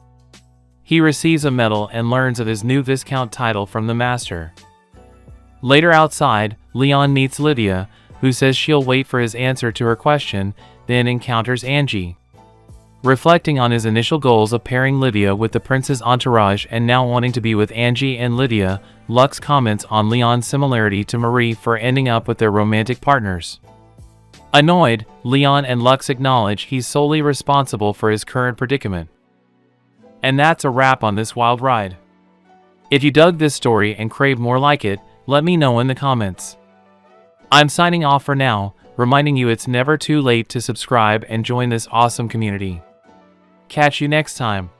He receives a medal and learns of his new Viscount title from the Master. Later outside, Leon meets Lydia, who says she'll wait for his answer to her question, then encounters Angie. Reflecting on his initial goals of pairing Lydia with the prince's entourage and now wanting to be with Angie and Lydia, Lux comments on Leon's similarity to Marie for ending up with their romantic partners. Annoyed, Leon and Lux acknowledge he's solely responsible for his current predicament. And that's a wrap on this wild ride. If you dug this story and crave more like it, let me know in the comments. I'm signing off for now, reminding you it's never too late to subscribe and join this awesome community. Catch you next time.